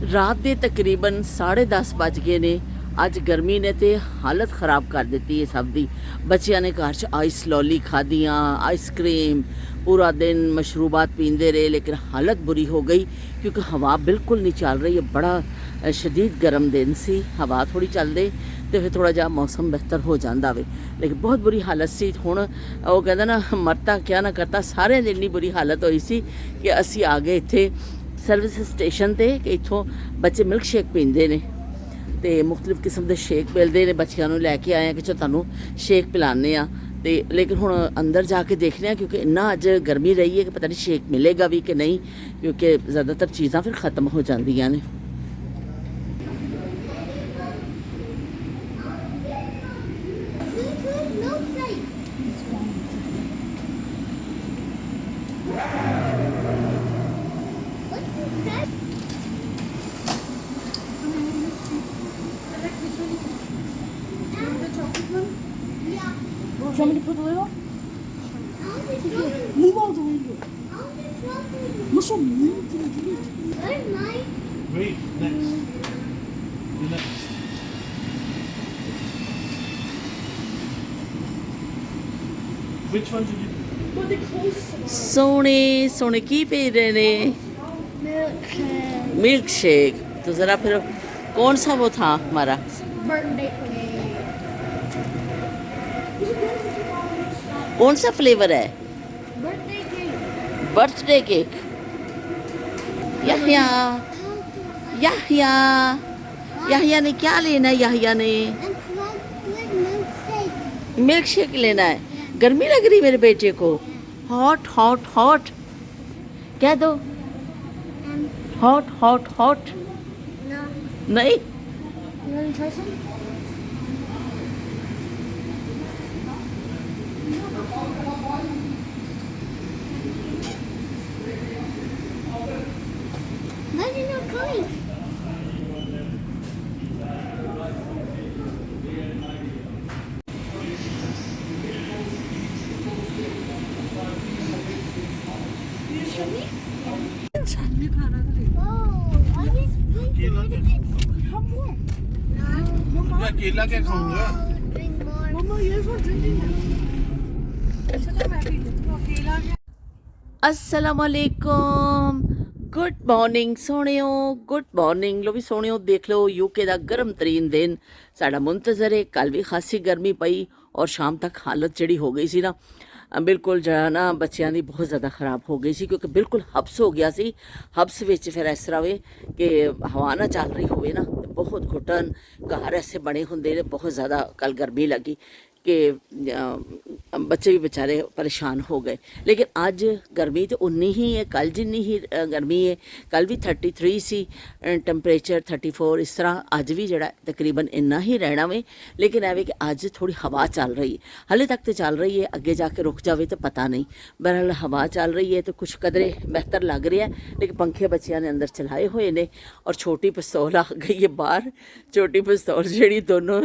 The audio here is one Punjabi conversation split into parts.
ਰਾਤ ਦੇ ਤਕਰੀਬਨ 10:30 ਵੱਜ ਗਏ ਨੇ। ਅੱਜ ਗਰਮੀ ਨੇ ਤੇ ਹਾਲਤ ਖਰਾਬ ਕਰ ਦਿੱਤੀ ਹੈ ਸਭ ਦੀ। ਬੱਚਿਆਂ ਨੇ ਘਰ 'ਚ ਆਈਸ ਲੌਲੀ ਖਾਧੀਆਂ, ਆਈਸਕ੍ਰੀਮ, पूरा दिन मशरूबात पींदे रहे, लेकिन हालत बुरी हो गई क्योंकि हवा बिल्कुल नहीं चल रही है। बड़ा शदीद गर्म दिन सी, हवा थोड़ी चल दे तो फिर थोड़ा जहा मौसम बेहतर हो जाता वे, लेकिन बहुत बुरी हालत सी। हुण वो कहते ना मरता क्या ना करता, सारे दिन इन्नी बुरी हालत हुई सी कि असी आ गए इत्थे सर्विस स्टेशन ते कि इत्थों बच्चे मिल्क शेक पींदे ने ते मुख्तलिफ किस्म के शेक मिलते हैं। बच्चों को लैके आए कि चलो तुहानूं शेक पिलाने आ ते, लेकिन हुण अंदर जाके देखने हैं क्योंकि इन्ना अज गर्मी रही है कि पता नहीं शेक मिलेगा भी कि नहीं, क्योंकि ज़्यादातर चीज़ां फिर ख़त्म हो जांदियां ने। Do you want me to put the lid on? Move out the window. You're so mean to the kid. Where's mine? Wait, next. The next. Which one did you do? But the close. सोने सोने की पी रहे ने? Milkshake. Milk shake. तो ज़रा फिर कौन सा वो था हमारा? Birthday cake. कौन सा फ्लेवर है? Birthday cake. Birthday cake. Yahya Yahya Yahya ने क्या लेना है? याहिया ने And chocolate milkshake. Milkshake लेना है। गर्मी लग रही मेरे बेटे को। हॉट हॉट हॉट कह दो, हॉट हॉट हॉट। No. नहीं, You want to try some? Why is it not coming? Oh, I just केला क्या खाऊंगा? Have more. No. या केला क्या खाऊंगा? Drink more. Mama, you're not drinking it. It's such a bad idea. Keela है. असलामुअलैकुम, गुड मॉर्निंग सोहणियो, गुड मॉर्निंग। लो भी सोहणियो देख लो, यूके का गर्म तरीन दिन साड़ा मुंतज़र है। कल भी खासी गर्मी पई और शाम तक हालत जिहड़ी हो गई सी ना, बिल्कुल जरा ना बच्चों की बहुत ज़्यादा ख़राब हो गई सी, क्योंकि बिल्कुल हब्स हो गया सी। हब्स विच फिर इस तरह वे कि हवा ना चल रही होवे ना, बहुत घुटन घर ऐसे बने होंदे ने। बहुत ज़्यादा कल गर्मी लगी कि बच्चे भी बेचारे परेशान हो गए। लेकिन अज गर्मी तो उन्नी ही है, कल जिन्नी ही गर्मी है। कल भी 33 सी टैंपरेचर, 34 इस तरह अज भी जड़ा तकरीबन इन्ना ही रहना वे। लेकिन एवे कि अज थोड़ी हवा चल रही है, हाले तक तो चल रही है, अगे जाके रुक जाए तो पता नहीं। बहरहाल हवा चल रही है तो कुछ कदरे बेहतर लग रहा है। लेकिन पंखे बच्चों ने अंदर चलाए हुए ने और छोटी पिस्तौल आ गई है बाहर। छोटी पिस्तौल जी दोनों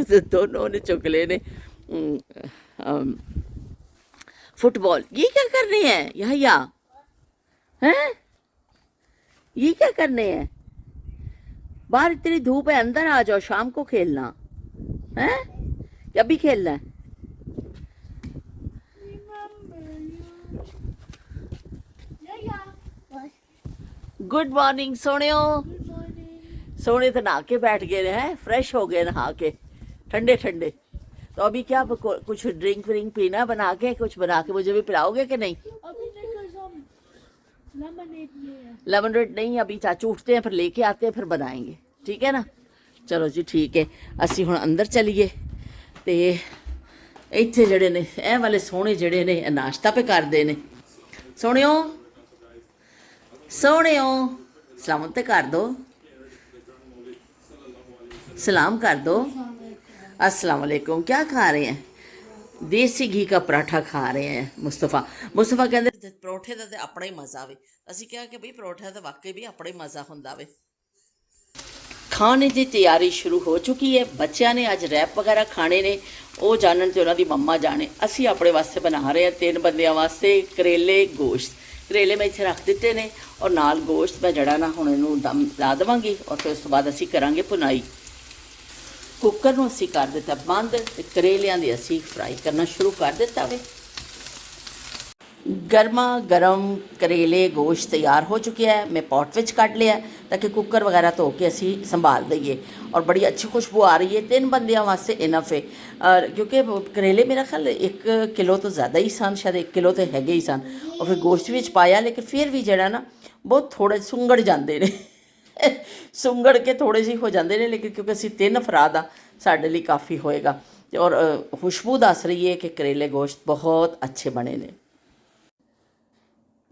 ने चुक ले ने। फुटबॉल ये क्या करने हैं या हैं? ये क्या करने हैं? बाहर इतनी धूप है, अंदर आ जाओ, शाम को खेलना है। क्या भी खेलना है? गुड मॉर्निंग सोनियो। सोने तो नहा के बैठ गए हैं, फ्रेश हो गए नहा के, ठंडे ठंडे। तो अभी क्या कुछ ड्रिंक व्रिंक पीना बना के, कुछ बना के मुझे भी पिलाओगे कि नहीं? अभी लेमनेड नहीं है। लेमनेड नहीं, अभी चाचू उठते हैं फिर लेके आते हैं, फिर बनाएंगे, ठीक है ना? चलो जी ठीक है, असी हुण अंदर चलीए। तो इत्थे जड़े ने ए वाले सोहणे जड़े ने नाश्ता पे करदे ने। सोहणियो सोहणियो सलाम ते कर दो, सलाम कर दो। अस्सलाम वालेकुम। क्या खा रहे हैं? देसी घी का पराठा खा रहे हैं मुस्तफ़ा कहते परोठे का तो अपना ही मज़ा आवे। असीं कहा कि भाई परोठा तो वाकई भी अपना ही मज़ा हुंदा वे। खाने की तैयारी शुरू हो चुकी है। बच्चों ने अज रैप वगैरह खाने ने, वो जानन ते उन्हां दी मम्मा जाने। असीं अपने वास्ते बना रहे हैं 3 बंदियां वास्ते करेले गोश्त। ਕਰੇਲੇ ਮੈਂ ਇੱਥੇ ਰੱਖ ਦਿੱਤੇ ਨੇ ਔਰ ਨਾਲ ਗੋਸ਼ਤ ਮੈਂ ਜਿਹੜਾ ਨਾ ਹੁਣ ਇਹਨੂੰ ਦਮ ਲਾ ਦੇਵਾਂਗੀ ਔਰ ਫਿਰ ਉਸ ਤੋਂ ਬਾਅਦ ਅਸੀਂ ਕਰਾਂਗੇ ਭੁਨਾਈ। ਕੁੱਕਰ ਨੂੰ ਅਸੀਂ ਕਰ ਦਿੱਤਾ ਬੰਦ ਤੇ ਕਰੇਲਿਆਂ ਦੀ ਅਸੀਂ ਫਰਾਈ ਕਰਨਾ ਸ਼ੁਰੂ ਕਰ ਦਿੱਤਾ ਵੇ। ਗਰਮਾ ਗਰਮ ਕਰੇਲੇ ਗੋਸ਼ਤ ਤਿਆਰ ਹੋ ਚੁੱਕਿਆ ਹੈ। ਮੈਂ ਪੌਟ ਵਿੱਚ ਕੱਢ ਲਿਆ ਤਾਂ ਕਿ ਕੁੱਕਰ ਵਗੈਰਾ ਧੋ ਕੇ ਅਸੀਂ ਸੰਭਾਲ ਦਈਏ ਔਰ ਬੜੀ ਅੱਛੀ ਖੁਸ਼ਬੂ ਆ ਰਹੀ ਹੈ। 3 ਬੰਦਿਆਂ ਵਾਸਤੇ ਇਨਫ ਹੈ ਕਿਉਂਕਿ ਕਰੇਲੇ ਮੇਰਾ ਖਿਆਲ 1 ਕਿਲੋ ਤੋਂ ਜ਼ਿਆਦਾ ਹੀ ਸਨ, ਸ਼ਾਇਦ 1 ਕਿਲੋ ਤੇ ਹੈਗੇ ਹੀ ਸਨ ਔਰ ਫਿਰ ਗੋਸ਼ਤ ਵਿੱਚ ਪਾਇਆ, ਲੇਕਿਨ ਫਿਰ ਵੀ ਜਿਹੜਾ ਨਾ ਬਹੁਤ ਥੋੜ੍ਹੇ ਸੁੰਗੜ ਜਾਂਦੇ ਨੇ ਸੁੰਗੜ ਕੇ ਥੋੜ੍ਹੇ ਜਿਹੇ ਹੋ ਜਾਂਦੇ ਨੇ, ਲੇਕਿਨ ਕਿਉਂਕਿ ਅਸੀਂ 3 ਅਫਰਾਦ ਆ ਸਾਡੇ ਲਈ ਕਾਫੀ ਹੋਏਗਾ। ਔਰ ਖੁਸ਼ਬੂ ਦੱਸ ਰਹੀ ਹੈ ਕਿ ਕਰੇਲੇ ਗੋਸ਼ਤ ਬਹੁਤ ਅੱਛੇ ਬਣੇ ਨੇ।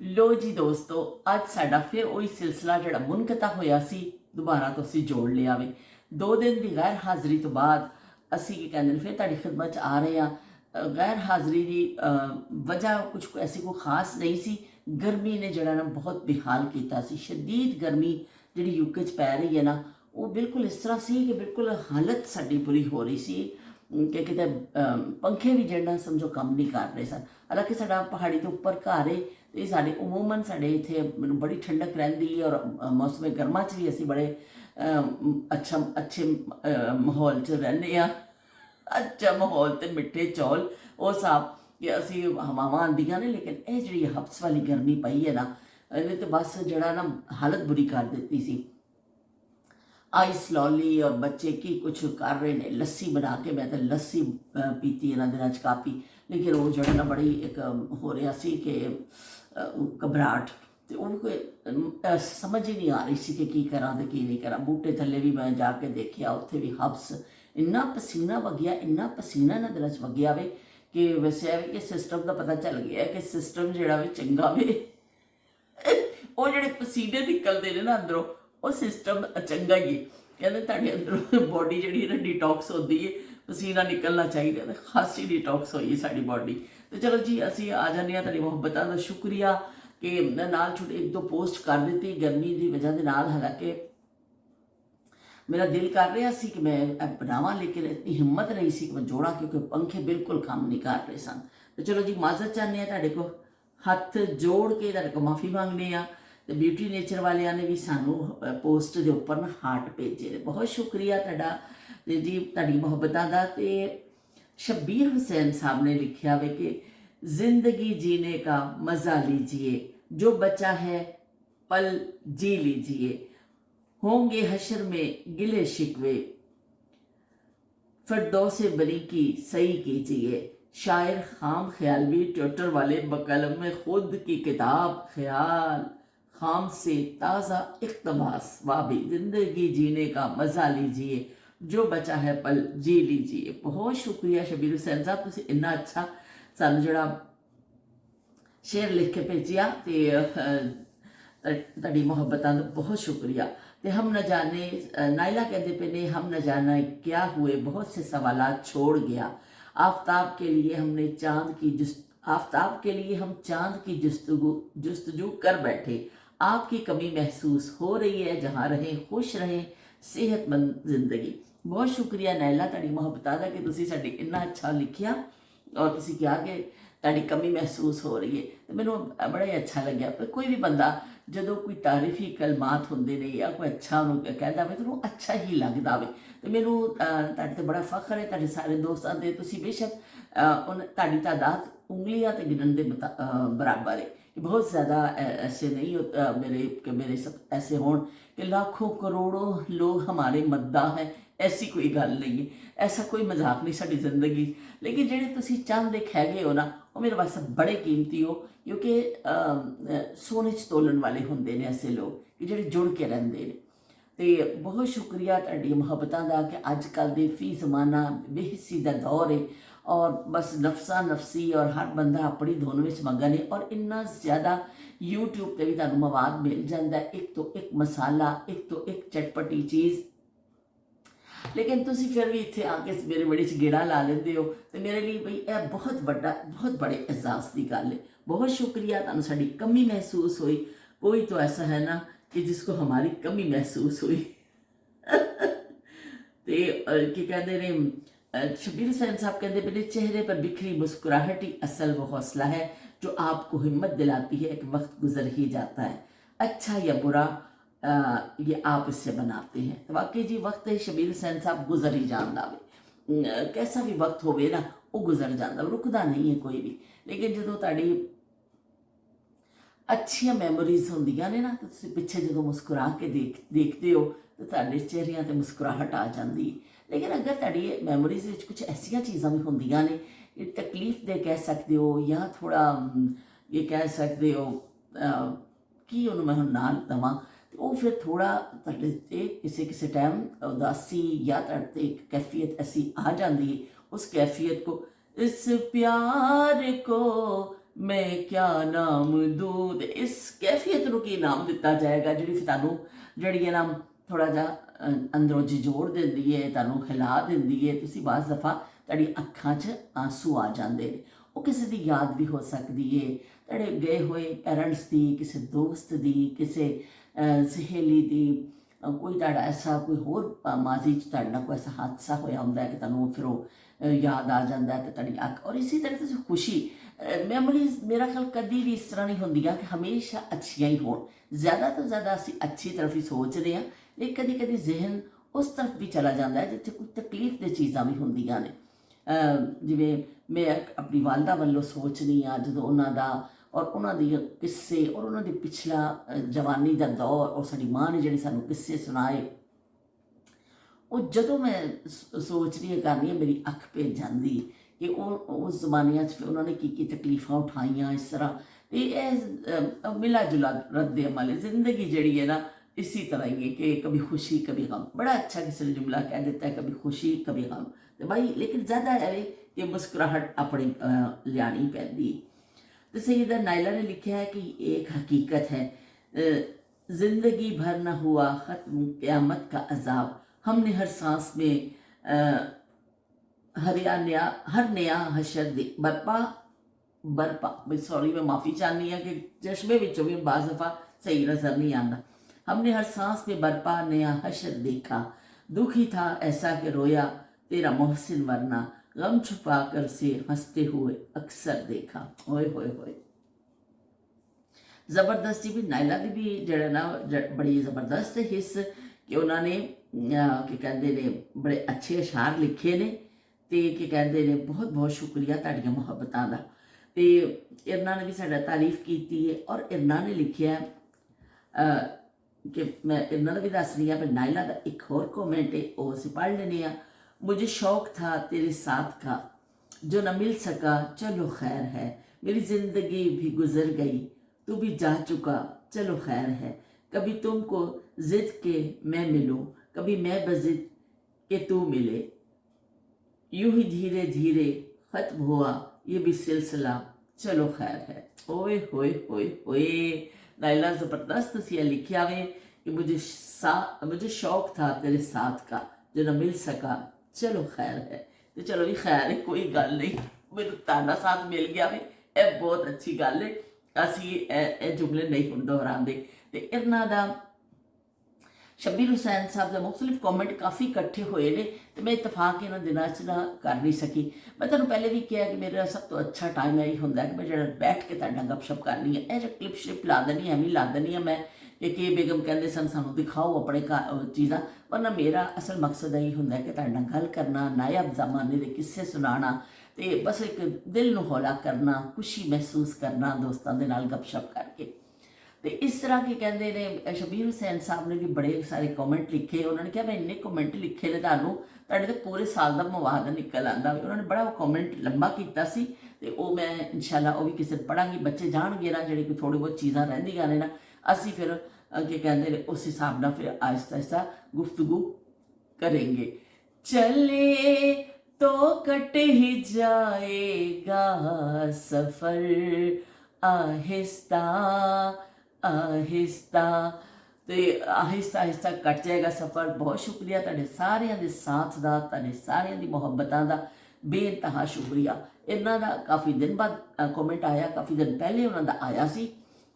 ਲੋ ਜੀ ਦੋਸਤੋ, ਅੱਜ ਸਾਡਾ ਫਿਰ ਉਹੀ ਸਿਲਸਿਲਾ ਜਿਹੜਾ ਮੁਨਕਤਾ ਹੋਇਆ ਸੀ ਦੁਬਾਰਾ ਤੋਂ ਅਸੀਂ ਜੋੜ ਲਿਆ ਵੇ। 2 ਦਿਨ ਦੀ ਗੈਰ ਹਾਜ਼ਰੀ ਤੋਂ ਬਾਅਦ ਅਸੀਂ ਕੀ ਕਹਿੰਦੇ ਨੇ ਫਿਰ ਤੁਹਾਡੀ ਖਿਦਮਤ 'ਚ ਆ ਰਹੇ ਹਾਂ। ਗੈਰ ਹਾਜ਼ਰੀ ਦੀ ਵਜ੍ਹਾ ਕੁਝ ਐਸੀ ਕੋਈ ਖਾਸ ਨਹੀਂ ਸੀ। ਗਰਮੀ ਨੇ ਜਿਹੜਾ ਨਾ ਬਹੁਤ ਬੇਹਾਲ ਕੀਤਾ ਸੀ। ਸ਼ਦੀਦ ਗਰਮੀ ਜਿਹੜੀ ਯੂਕੇ 'ਚ ਪੈ ਰਹੀ ਹੈ ਨਾ, ਉਹ ਬਿਲਕੁਲ ਇਸ ਤਰ੍ਹਾਂ ਸੀ ਕਿ ਬਿਲਕੁਲ ਹਾਲਤ ਸਾਡੀ ਬੁਰੀ ਹੋ ਰਹੀ ਸੀ ਕਿ ਕਿਤੇ ਪੰਖੇ ਵੀ ਜਿਹੜਾ ਸਮਝੋ ਕੰਮ ਨਹੀਂ ਕਰ ਰਹੇ ਸਨ। ਹਾਲਾਂਕਿ ਸਾਡਾ ਪਹਾੜੀ ਦੇ ਉੱਪਰ ਘਰ ਹੈ ਤੇ ਸਾਡੇ ਉਮੂਮਨ ਸਾਡੇ ਇੱਥੇ ਬੜੀ ਠੰਡਕ ਰਹਿੰਦੀ ਹੈ ਔਰ ਮੌਸਮ ਗਰਮਾ 'ਚ ਵੀ ਅਸੀਂ ਬੜੇ ਅੱਛੇ ਮਾਹੌਲ 'ਚ ਰਹਿੰਦੇ ਹਾਂ। ਅੱਛਾ ਮਾਹੌਲ ਤੇ ਮਿੱਠੇ ਚੌਲ ਉਹ ਸਾਬ ਕਿ ਅਸੀਂ ਹਵਾਵਾਂ ਆਉਂਦੀਆਂ ਨੇ, ਲੇਕਿਨ ਇਹ ਜਿਹੜੀ ਹਬਸ ਵਾਲੀ ਗਰਮੀ ਪਈ ਹੈ ਨਾ, ਇਹਨੇ ਤਾਂ ਬਸ ਜਿਹੜਾ ਨਾ ਹਾਲਤ ਬੁਰੀ ਕਰ ਦਿੱਤੀ ਸੀ। ਆਈਸ ਲੌਲੀ ਔਰ ਬੱਚੇ ਕੀ ਕੁਛ ਕਰ ਰਹੇ ਨੇ, ਲੱਸੀ ਬਣਾ ਕੇ ਮੈਂ ਤਾਂ ਲੱਸੀ ਪੀਤੀ ਇਹਨਾਂ ਦਿਨਾਂ 'ਚ ਕਾਫੀ, ਲੇਕਿਨ ਉਹ ਜਿਹੜਾ ਨਾ ਬੜੀ ਇੱਕ ਹੋ ਰਿਹਾ ਸੀ ਕਿ ਘਬਰਾਹਟ ਤੇ ਉਹ ਕੋਈ ਸਮਝ ਹੀ ਨਹੀਂ ਆ ਰਹੀ ਸੀ ਕਿ ਕੀ ਕਰਾਂ ਤੇ ਕੀ ਨਹੀਂ ਕਰਾਂ। ਬੂਟੇ ਥੱਲੇ ਵੀ ਮੈਂ ਜਾ ਕੇ ਦੇਖਿਆ, ਉੱਥੇ ਵੀ ਹਬਸ, ਇੰਨਾ ਪਸੀਨਾ ਵਗਿਆ, ਇੰਨਾ ਪਸੀਨਾ ਇਹਨਾਂ ਦਿਨਾਂ 'ਚ ਵਗਿਆ ਵੇ ਕਿ ਵੈਸੇ ਇਹ ਕਿ ਸਿਸਟਮ ਦਾ ਪਤਾ ਚੱਲ ਗਿਆ ਕਿ ਸਿਸਟਮ ਜਿਹੜਾ ਵੀ ਚੰਗਾ ਵੇ ਉਹ ਜਿਹੜੇ ਪਸੀਨੇ ਨਿਕਲਦੇ ਨੇ ਨਾ ਅੰਦਰੋਂ, ਉਹ ਸਿਸਟਮ ਚੰਗਾ ਹੀ ਹੈ। ਕਹਿੰਦੇ ਤੁਹਾਡੇ ਅੰਦਰੋਂ ਬੋਡੀ ਜਿਹੜੀ ਨਾ ਡੀਟੌਕਸ ਹੁੰਦੀ ਹੈ, ਪਸੀਨਾ ਨਿਕਲਣਾ ਚਾਹੀਦਾ, ਤੇ ਖਾਸੀ ਡੀਟੌਕਸ ਹੋਈ ਸਾਡੀ ਬੋਡੀ। ਤੇ ਚਲੋ ਜੀ ਅਸੀਂ ਆ ਜਾਂਦੇ ਹਾਂ। ਤੁਹਾਡੀ ਮੁਹੱਬਤਾਂ ਦਾ ਸ਼ੁਕਰੀਆ ਕਿ ਨਾਲ ਛੋਟੇ 1-2 ਪੋਸਟ ਕਰ ਦਿੱਤੀ ਗਰਮੀ ਦੀ ਵਜ੍ਹਾ ਦੇ ਨਾਲ। ਹਾਲਾਂਕਿ ਮੇਰਾ ਦਿਲ ਕਰ ਰਿਹਾ ਸੀ ਕਿ ਮੈਂ ਬਣਾਵਾਂ, ਲੇਕਿਨ ਇਤਨੀ ਹਿੰਮਤ ਨਹੀਂ ਸੀ ਕਿ ਮੈਂ ਜੋੜਾਂ ਕਿਉਂਕਿ ਪੰਖੇ ਬਿਲਕੁਲ ਕੰਮ ਨਹੀਂ ਕਰ ਰਹੇ ਸਨ। ਤੇ ਚਲੋ ਜੀ ਮਾਜ਼ਰਤ ਚਾਹੁੰਦੇ ਹਾਂ ਤੁਹਾਡੇ ਕੋਲ, ਹੱਥ ਜੋੜ ਕੇ ਤੁਹਾਡੇ ਕੋਲ ਮਾਫੀ ਮੰਗਦੇ ਹਾਂ। ਤੇ ਬਿਊਟੀ ਨੇਚਰ ਵਾਲਿਆਂ ਨੇ ਵੀ ਸਾਨੂੰ ਪੋਸਟ ਦੇ ਉੱਪਰ ਨਾ ਹਾਰਟ ਭੇਜੇ ਨੇ, ਬਹੁਤ ਸ਼ੁਕਰੀਆ ਤੁਹਾਡਾ ਜੀ, ਤੁਹਾਡੀ ਮੁਹੱਬਤਾਂ ਦਾ। ਤੇ शब्बीर हुसैन साहब ने लिखा है कि जिंदगी जीने का मज़ा लीजिए, जो बचा है पल जी लीजिए, होंगे हशर में गिले शिकवे, फिरदौसे बरी की सही कीजिए। शायर खाम ख्यालवी ट्विटर वाले बकलम में खुद की किताब ख्याल खाम से ताज़ा इक़्तिबास, वाबी ज़िंदगी जीने का मज़ा लीजिए, जो बचा है पल जी लीजिए। बहुत शुक्रिया शबीर हुसैन साहब, तुसी इन्ना अच्छा सानू जड़ा शेर लिख के भेजिया ते तुहाडी मुहब्बतां दा बहुत शुक्रिया। ते हम न जाने नाइला कहते पे ने, हम न जाने क्या हुए बहुत से सवालात छोड़ गया। आफताब के लिए हमने आफताब के लिए हम चांद की जुस्तजू कर बैठे। आपकी कमी महसूस हो रही है, जहाँ रहें खुश रहें, सेहतमंद जिंदगी। बहुत शुक्रिया नाइला तुहाडी मुहब्बतां दा कि तुसीं साडी इन्ना अच्छा लिखिया और तुसीं कहा कि तुहाडी कमी महसूस हो रही है। तो मैनूं बड़ा ही अच्छा लग्या। पर कोई भी बंदा जदों कोई तारीफी कलमात हुंदे ने या कोई अच्छा उन्होंने कहता वे तो उन्होंने अच्छा ही लगता वे। तो मैनूं तुहाडे ते बड़ा फख्र है, तुहाडे सारे दोस्तां दे। तुसीं बेशक तुहाडी तादाद उंगलियां ते गिनन दे बराबर है। बहुत ज़्यादा ऐसे नहीं होता मेरे सब ऐसे हों कि लाखों करोड़ों लोग हमारे मद्दा हैं, ऐसी कोई गल नहीं है, ऐसा कोई मजाक नहीं साड़ी जिंदगी। लेकिन जेडे तुसीं चंद एक हैगे हो ना, वो मेरे वास्ते बड़े कीमती हो, क्योंकि सोने च तोलन वाले होंदे ने ऐसे लोग कि जेडे जुड़ के रहिंदे ने। तो बहुत शुक्रिया तुहाडी मुहब्बतां दा कि अजकल दे फी जमाना बेहिस्सी दा दौर है और बस नफसा नफसी और हर बंदा अपनी धुन में मगन है और इन्ना ज़्यादा यूट्यूब पर भी तुहानूं मवाद मिल जाता है, एक तो एक मसाला, एक तो एक चटपटी चीज़। लेकिन तुसी फिर भी इत्थे आके मेरे बड़े च गेड़ा ला लेंदे हो, तो मेरे लिए भाई यह बहुत बड़े एहसास की गल है। बहुत शुक्रिया, तुहानूं साडी कमी महसूस हुई। कोई तो ऐसा है ना कि जिसको हमारी कमी महसूस हुई। तो की कहते ने शबीर हुसैन साहब कहते पे चेहरे पर बिखरी मुस्कुराहट ही असल वो हौसला है जो आपको हिम्मत दिलाती है कि वक्त गुजर ही जाता है, अच्छा या बुरा ये आप इससे बनाते हैं। तो वाकई जी वक्त है शबीर हुसैन साहब गुजर ही जाता वे, कैसा भी वक्त होवे ना वो गुजर जाता, रुकदा नहीं है कोई भी। लेकिन जो तुहाडी अच्छियां मैमोरीज होंदियां ने ना, तो तुसीं पिछे जो मुस्कुरा के देखते हो तो तुहाडे चेहरिਆਂ ते मुस्कुराहट आ जाती है। लेकिन अगर तुहाडी मैमोरीज विच कुछ ऐसियां चीज़ां भी होंदियां ने, ये तकलीफ दे कह सकते हो या थोड़ा ये कह सकते हो कि उन्होंने मैं हुण नाम दवां, तो वो फिर थोड़ा तुहाडे ते किसी टाइम उदासी या तुहाडे ते एक कैफियत ऐसी आ जाती है, उस कैफियत को, इस प्यार को मैं क्या नाम दूं, ते इस कैफियत नूं की नाम दिता जाएगा जिहड़ी फिर तुहानूं जिहड़ी है ना थोड़ा जिहा अंदरों जोड़ दिंदी है, तुहानूं हिला दिंदी है। तुसीं बाज़ दफ़ा तुहाडी अखां 'च आंसू आ जाते हैं। वो किसी की याद भी हो सकती है, तुहाडे गए हुए पेरेंट्स की, किसी दोस्त की, किसी सहेली की, कोई तुहाडा ऐसा कोई होर माजी च तुहाडे नाल कोई ऐसा हादसा होया हुंदा है कि तुहानूं फिर वो याद आ जाता है, तो तुहाडी अख। और इसी तरह तुसीं खुशी मैमोरीज मेरा ख्याल कभी भी इस तरह नहीं होंदियां कि हमेशा अच्छियां ही होण, ज़्यादा तो ज़्यादा असीं अच्छी तरफ ही सोचते हैं, लेकिन कभी कभी जहन उस तरफ भी चला जाता है जिथे कुछ तकलीफ दी चीज़ां भी होंदियां ने। जिवें मैं अपनी वालदा वालों सोचनी हाँ जो उन्हों का और उन्होंने किस्से और उन्होंने पिछला जवानी का दौर और साड़ी माँ ने जिहड़े सानूं किस्से सुनाए, वो जदों मैं सोचनी करनी है मेरी अख पे जाती कि उस जमानिया फिर उन्होंने की तकलीफा उठाइया इस तरह। तो मिला जुला रद्द अमल है, जिंदगी जड़ी है ना इसी तरह ही है कि कभी खुशी कभी गम। बड़ा अच्छा किसी ने जुमला कह देता है, कभी खुशी कभी गम। तो भाई लेकिन ज़्यादा है कि मुस्कुराहट अपनी लियानी पैंदी। तो सैयदा नायला ने लिखा है कि एक हकीकत है, ज़िंदगी भर न हुआ ख़त्म क़यामत का अजाब, हमने हर सांस में हर नया हशर बरपा सॉरी मैं माफ़ी चाहनी है कि चश्मे विचों भी बाज़ दफ़ा सही नज़र नहीं आता। हमने हर सांस में बरपा नया हशर देखा, दुखी था ऐसा कि रोया तेरा मोहसिन वरना, गम छुपा कर से हंसते हुए अक्सर देखा। होए होए होए जबरदस्ती भी नायला की भी जड़ा ना बड़ी ज़बरदस्त हिस्स कि उन्होंने की कहते ने बड़े अच्छे अशार लिखे ने, तो की कहते ने बहुत बहुत शुक्रिया तुहाडियां मुहब्बतां दा। तो इरना ने भी साडा तारीफ की है और इरना ने लिखिया कि मैं इरना भी दस रही हाँ, पर नायला का एक होर कॉमेंट है वो असीं पढ़ लेने। मुझे शौक था तेरे साथ का जो न मिल सका चलो खैर है, मेरी ज़िंदगी भी गुजर गई तू भी जा चुका चलो खैर है, कभी तुमको ज़िद के मैं मिलूं, कभी मैं बज़िद के तू मिले, यूं ही धीरे धीरे ख़त्म हुआ ये भी सिलसिला चलो खैर है। ओए होए होए होए नायला ज़बरदस्त सी लिखिया वे कि मुझे शौक था तेरे साथ का जो न मिल सका चलो खैर है। तो चलो भी खैर है, कोई गल नहीं, मेरे ताड़ा साथ मिल गया वे, यह बहुत अच्छी गल है। असी जुमले नहीं हम दोहराते। तो इरना दा शबीर हुसैन साहब के मुख्तलिफ कॉमेंट काफ़ी इकट्ठे हुए ने, तो मैं इतफाक इन्होंने दिनों च ना कर नहीं सकी। मैं तुहानूं पहले भी कहा कि मेरा सब तो अच्छा टाइम यही होंदा कि मैं जो बैठ के तुहाडे नाल गपशप करनी है, यह क्लिप शिप ला देनी है, ला देनी है मैं कि बेगम कहते सन सानू दिखाओ अपने चीज़ां, वरना मेरा असल मकसद यही होंदा कि तुहाडे नाल गल करना, नायाब ज़माने के किस्से सुनाना, तो बस एक दिल नूं हौला करना, खुशी महसूस करना दोस्तों के नाल गपशप करके। तो इस तरह के कहते हैं शबीर हुसैन साहब ने भी बड़े सारे कॉमेंट लिखे। उन्होंने कहा मैं इन्ने कॉमेंट लिखे ने तुहाडे तो पूरे साल का मवाद निकल आता। उन्होंने बड़ा वो कॉमेंट लंबा किया सी, तो वो मैं इंशाल्लाह वो भी किसी पढ़ांगी, बच्चे जाणगे ना जिहड़ी कोई थोड़ी बहुत चीज़ां रहिंदियां ने ना, असीं फिर के कहते हैं उस हिसाब नाल फिर आहिस्ता आहिस्ता गुफ्तगू करेंगे। चले तो कट ही जाएगा सफ़र आहिस्ता आहिस्ता, तो आहिस्ता आहिस्ता कट जाएगा सफ़र। बहुत शुक्रिया तुहाडे सारिਆਂ ਦੇ साथ का, तुहाडे सारिਆਂ दी मुहब्बतां दा बेइंतहा शुक्रिया। इन्हां दा काफ़ी दिन बाद कॉमेंट आया, काफ़ी दिन पहले उन्हां दा आया सी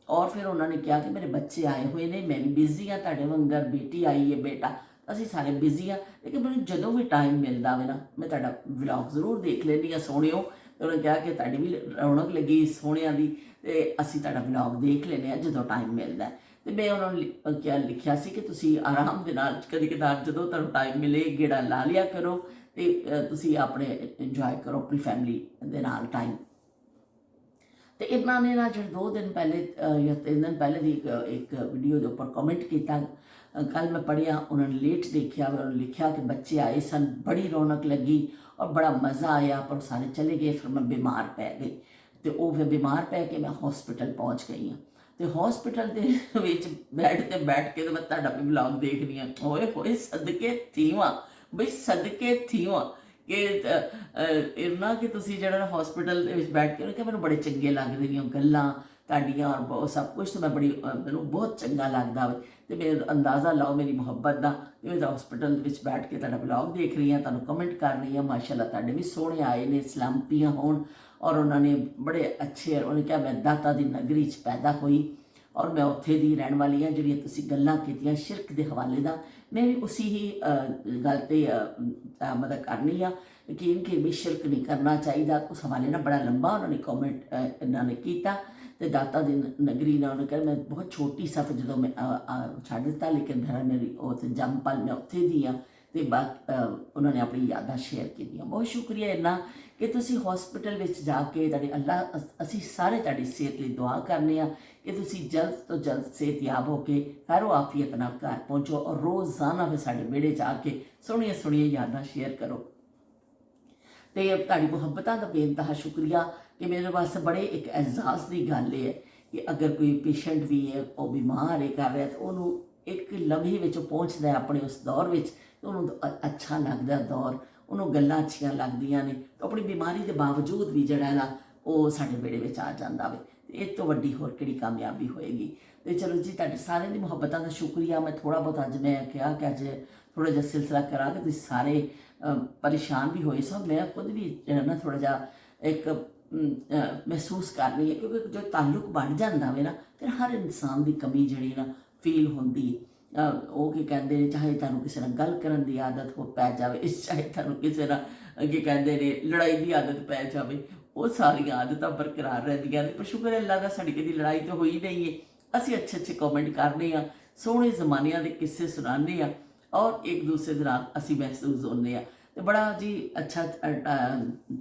और फिर उन्होंने कहा कि मेरे बच्चे आए हुए ने, मैं भी बिजी हाँ, तुहाडे वंगर बेटी आई है, बेटा असीं सारे बिजी हाँ, लेकिन मैनूं जदों भी टाइम मिलदा वे ना मैं तुहाडा व्लॉग जरूर देख लैंदी हाँ सोहणिओ। ਤੇ ਉਹਨੇ ਕਿਹਾ ਕਿ ਤੁਹਾਡੀ ਵੀ ਰੌਣਕ ਲੱਗੀ ਸੋਹਣਿਆਂ ਦੀ ਤੇ ਅਸੀਂ ਤੁਹਾਡਾ ਵਲੌਗ ਦੇਖ ਲੈਂਦੇ ਹਾਂ ਜਦੋਂ ਟਾਈਮ ਮਿਲਦਾ ਹੈ। ਤੇ ਮੈਂ ਉਹਨਾਂ ਨੂੰ ਕਿਹਾ ਲਿਖਿਆ ਸੀ ਕਿ ਤੁਸੀਂ ਆਰਾਮ ਦੇ ਨਾਲ ਕਦੀ ਕਦਾਰ ਜਦੋਂ ਤੁਹਾਨੂੰ ਟਾਈਮ ਮਿਲੇ ਗੇੜਾ ਲਾ ਲਿਆ ਕਰੋ ਤੇ ਤੁਸੀਂ ਆਪਣੇ ਇੰਜੋਏ ਕਰੋ ਆਪਣੀ ਫੈਮਿਲੀ ਦੇ ਨਾਲ ਟਾਈਮ। ਤੇ ਇਹਨਾਂ ਨੇ ਨਾ ਜਿਹੜੇ 2 ਦਿਨ ਪਹਿਲੇ ਜਾਂ 3 ਦਿਨ ਪਹਿਲੇ ਦੀ ਇੱਕ ਵੀਡੀਓ ਦੇ ਉੱਪਰ ਕਮੈਂਟ ਕੀਤਾ। ਕੱਲ ਮੈਂ ਪੜ੍ਹਿਆ, ਉਹਨਾਂ ਨੇ ਲੇਟ ਦੇਖਿਆ, ਉਹਨਾਂ ਨੇ ਲਿਖਿਆ ਕਿ ਬੱਚੇ ਆਏ ਸਨ, ਬੜੀ ਰੌਣਕ ਲੱਗੀ ਔਰ ਬੜਾ ਮਜ਼ਾ ਆਇਆ, ਪਰ ਸਾਰੇ ਚਲੇ ਗਏ, ਫਿਰ ਮੈਂ ਬਿਮਾਰ ਪੈ ਗਈ। ਤੇ ਉਹ ਫਿਰ ਬਿਮਾਰ ਪੈ ਕੇ ਮੈਂ ਹਸਪੀਟਲ ਪਹੁੰਚ ਗਈ ਹਾਂ। ਤੇ ਹਸਪੀਟਲ ਦੇ ਵਿੱਚ ਬੈੱਡ ਤੇ ਬੈਠ ਕੇ ਤੇ ਮੈਂ ਤੁਹਾਡਾ ਵੀ ਵਲੌਗ ਦੇਖਦੀ ਹਾਂ। ਓਏ ਹੋਏ ਸਦਕੇ ਥੀਵਾਂ ਬਈ, ਸਦਕੇ ਥੀਵਾਂ ਕਿ ਇਹਨਾਂ ਕਿ ਤੁਸੀਂ ਜਿਹੜਾ ਹਸਪੀਟਲ ਦੇ ਵਿੱਚ ਬੈਠ ਕੇ ਕਿ ਮੈਨੂੰ ਬੜੇ ਚੰਗੇ ਲੱਗਦੇ ਨੇ ਉਹ ਗੱਲਾਂ ਤੁਹਾਡੀਆਂ ਔਰ ਬਹੁਤ ਸਭ ਕੁਛ। ਤਾਂ ਮੈਂ ਮੈਨੂੰ ਬਹੁਤ ਚੰਗਾ ਲੱਗਦਾ ਵੇ। ਤੇ ਮੇਰਾ ਅੰਦਾਜ਼ਾ ਲਾਓ ਮੇਰੀ ਮੁਹੱਬਤ ਦਾ ਕਿ ਮੈਂ ਹਸਪੀਟਲ ਦੇ ਵਿੱਚ ਬੈਠ ਕੇ ਤੁਹਾਡਾ ਵਲੌਗ ਦੇਖ ਰਹੀ ਹਾਂ, ਤੁਹਾਨੂੰ ਕਮੈਂਟ ਕਰ ਰਹੀ ਹਾਂ। ਮਾਸ਼ਾਅੱਲਾ ਤੁਹਾਡੇ ਵੀ ਸੋਹਣੇ ਆਏ ਨੇ, ਸਲਾਮਤੀਆਂ ਹੋਣ। ਔਰ ਉਹਨਾਂ ਨੇ ਬੜੇ ਅੱਛੇ, ਉਹਨੇ ਕਿਹਾ ਮੈਂ ਦਾਤਾ ਦੀ ਨਗਰੀ 'ਚ ਪੈਦਾ ਹੋਈ ਔਰ ਮੈਂ ਉੱਥੇ ਦੀ ਰਹਿਣ ਵਾਲੀ ਹਾਂ। ਜਿਹੜੀਆਂ ਤੁਸੀਂ ਗੱਲਾਂ ਕੀਤੀਆਂ ਸ਼ਿਰਕ ਦੇ ਹਵਾਲੇ ਦਾ, ਮੈਂ ਵੀ ਉਸੇ ਹੀ ਗੱਲ 'ਤੇ ਮਦਦ ਕਰਨੀ ਆ ਕਿ ਵੀ ਸ਼ਿਰਕ ਨਹੀਂ ਕਰਨਾ ਚਾਹੀਦਾ। ਉਸ ਹਵਾਲੇ ਨਾਲ ਬੜਾ ਲੰਬਾ ਉਹਨਾਂ ਨੇ ਕਮੈਂਟ ਇਹਨਾਂ ਨੇ ਕੀਤਾ। ਤੇ ਦਾਤਾ ਦੀ ਨਗਰੀ ਨਾਲ ਉਹਨੇ ਕਿਹਾ ਮੈਂ ਬਹੁਤ ਛੋਟੀ ਸਫ ਜਦੋਂ ਮੈਂ ਛੱਡ ਦਿੱਤਾ, ਲੇਕਿਨ ਫਿਰ ਮੇਰੀ ਉੱਥੇ ਜੰਮ ਪਲ ਮੈਂ ਉੱਥੇ ਦੀ ਹਾਂ। ਤੇ ਉਹਨਾਂ ਨੇ ਆਪਣੀ ਯਾਦਾਂ ਸ਼ੇਅਰ ਕੀਤੀਆਂ। ਬਹੁਤ ਸ਼ੁਕਰੀਆ ਇੰਨਾ ਕਿ ਤੁਸੀਂ ਹਸਪੀਟਲ ਵਿੱਚ ਜਾ ਕੇ ਤੁਹਾਡੇ ਅੱਲਾ, ਅਸੀਂ ਸਾਰੇ ਤੁਹਾਡੀ ਸਿਹਤ ਲਈ ਦੁਆ ਕਰਨੇ ਆ ਕਿ ਤੁਸੀਂ ਜਲਦ ਤੋਂ ਜਲਦ ਸਿਹਤਯਾਬ ਹੋ ਕੇ ਖੈਰੋ ਆਫੀਅਤ ਨਾਲ ਘਰ ਪਹੁੰਚੋ ਔਰ ਰੋਜ਼ਾਨਾ ਫਿਰ ਸਾਡੇ ਵਿਹੜੇ 'ਚ ਆ ਕੇ ਸੋਹਣੀਆਂ ਸੋਹਣੀਆਂ ਯਾਦਾਂ ਸ਼ੇਅਰ ਕਰੋ। ਤੇ ਤੁਹਾਡੀ ਮੁਹੱਬਤਾਂ ਦਾ ਬੇਇੰਤਹਾ ਸ਼ੁਕਰੀਆ ਕਿ ਮੇਰੇ ਵਾਸਤੇ ਬੜੇ ਇੱਕ ਐਜ਼ਾਜ਼ ਦੀ ਗੱਲ ਹੈ ਕਿ ਅਗਰ ਕੋਈ ਪੇਸ਼ੈਂਟ ਵੀ ਹੈ, ਉਹ ਬਿਮਾਰ ਹੈ ਕਰ ਰਿਹਾ, ਤਾਂ ਉਹਨੂੰ ਇੱਕ ਲਮਹੇ ਵਿੱਚ ਪਹੁੰਚਦਾ ਆਪਣੇ ਉਸ ਦੌਰ ਵਿੱਚ, ਉਹਨੂੰ ਅੱਛਾ ਲੱਗਦਾ ਦੌਰ, ਉਹਨੂੰ ਗੱਲਾਂ ਅੱਛੀਆਂ ਲੱਗਦੀਆਂ ਨੇ, ਆਪਣੀ ਬਿਮਾਰੀ ਦੇ ਬਾਵਜੂਦ ਵੀ ਜਿਹੜਾ ਨਾ ਉਹ ਸਾਡੇ ਵਿਹੜੇ ਵਿੱਚ ਆ ਜਾਂਦਾ ਵੇ। ਤੇ ਇਹ ਤੋਂ ਵੱਡੀ ਹੋਰ ਕਿਹੜੀ ਕਾਮਯਾਬੀ ਹੋਏਗੀ। ਤੇ ਚਲੋ ਜੀ, ਤੁਹਾਡੇ ਸਾਰਿਆਂ ਦੀ ਮੁਹੱਬਤਾਂ ਦਾ ਸ਼ੁਕਰੀਆ। ਮੈਂ ਥੋੜ੍ਹਾ ਬਹੁਤ ਅੱਜ ਮੈਂ ਕਿਹਾ ਕਿ ਅੱਜ ਥੋੜ੍ਹਾ ਜਿਹਾ ਸਿਲਸਿਲਾ ਕਰਾਂ ਕਿ ਤੁਸੀਂ ਸਾਰੇ ਪਰੇਸ਼ਾਨ ਵੀ ਹੋਏ ਸੋ। ਮੈਂ ਖੁਦ ਵੀ ਨਾ ਥੋੜ੍ਹਾ ਜਿਹਾ ਇੱਕ ਮਹਿਸੂਸ ਕਰ ਰਹੀ ਹੈ ਕਿਉਂਕਿ ਜੋ ਤਾਲੁਕ ਬਣ ਜਾਂਦਾ ਵੇ ਨਾ, ਫਿਰ ਹਰ ਇਨਸਾਨ ਦੀ ਕਮੀ ਜਿਹੜੀ ਨਾ ਫੀਲ ਹੁੰਦੀ ਹੈ। ਉਹ ਕੀ ਕਹਿੰਦੇ ਨੇ, ਚਾਹੇ ਤੁਹਾਨੂੰ ਕਿਸੇ ਨਾਲ ਗੱਲ ਕਰਨ ਦੀ ਆਦਤ ਹੋ ਪੈ ਜਾਵੇ, ਚਾਹੇ ਤੁਹਾਨੂੰ ਕਿਸੇ ਨਾਲ ਕੀ ਕਹਿੰਦੇ ਨੇ ਲੜਾਈ ਦੀ ਆਦਤ ਪੈ ਜਾਵੇ, ਉਹ ਸਾਰੀਆਂ ਆਦਤਾਂ ਬਰਕਰਾਰ ਰਹਿੰਦੀਆਂ ਨੇ। ਪਰ ਸ਼ੁਕਰ ਹੈ ਅੱਲਾ ਦਾ, ਸਾਡੀ ਕਦੀ ਲੜਾਈ ਤਾਂ ਹੋਈ ਨਹੀਂ ਹੈ। ਅਸੀਂ ਅੱਛੇ ਅੱਛੇ ਕਮੈਂਟ ਕਰਨੇ ਆ, ਸੋਹਣੇ ਜ਼ਮਾਨਿਆਂ ਦੇ ਕਿੱਸੇ ਸੁਣਾਉਂਦੇ ਆ ਔਰ ਇੱਕ ਦੂਸਰੇ ਦੇ ਨਾਲ ਅਸੀਂ ਮਹਿਸੂਸ ਹੁੰਦੇ ਆ। ਤੇ ਬੜਾ ਜੀ ਅੱਛਾ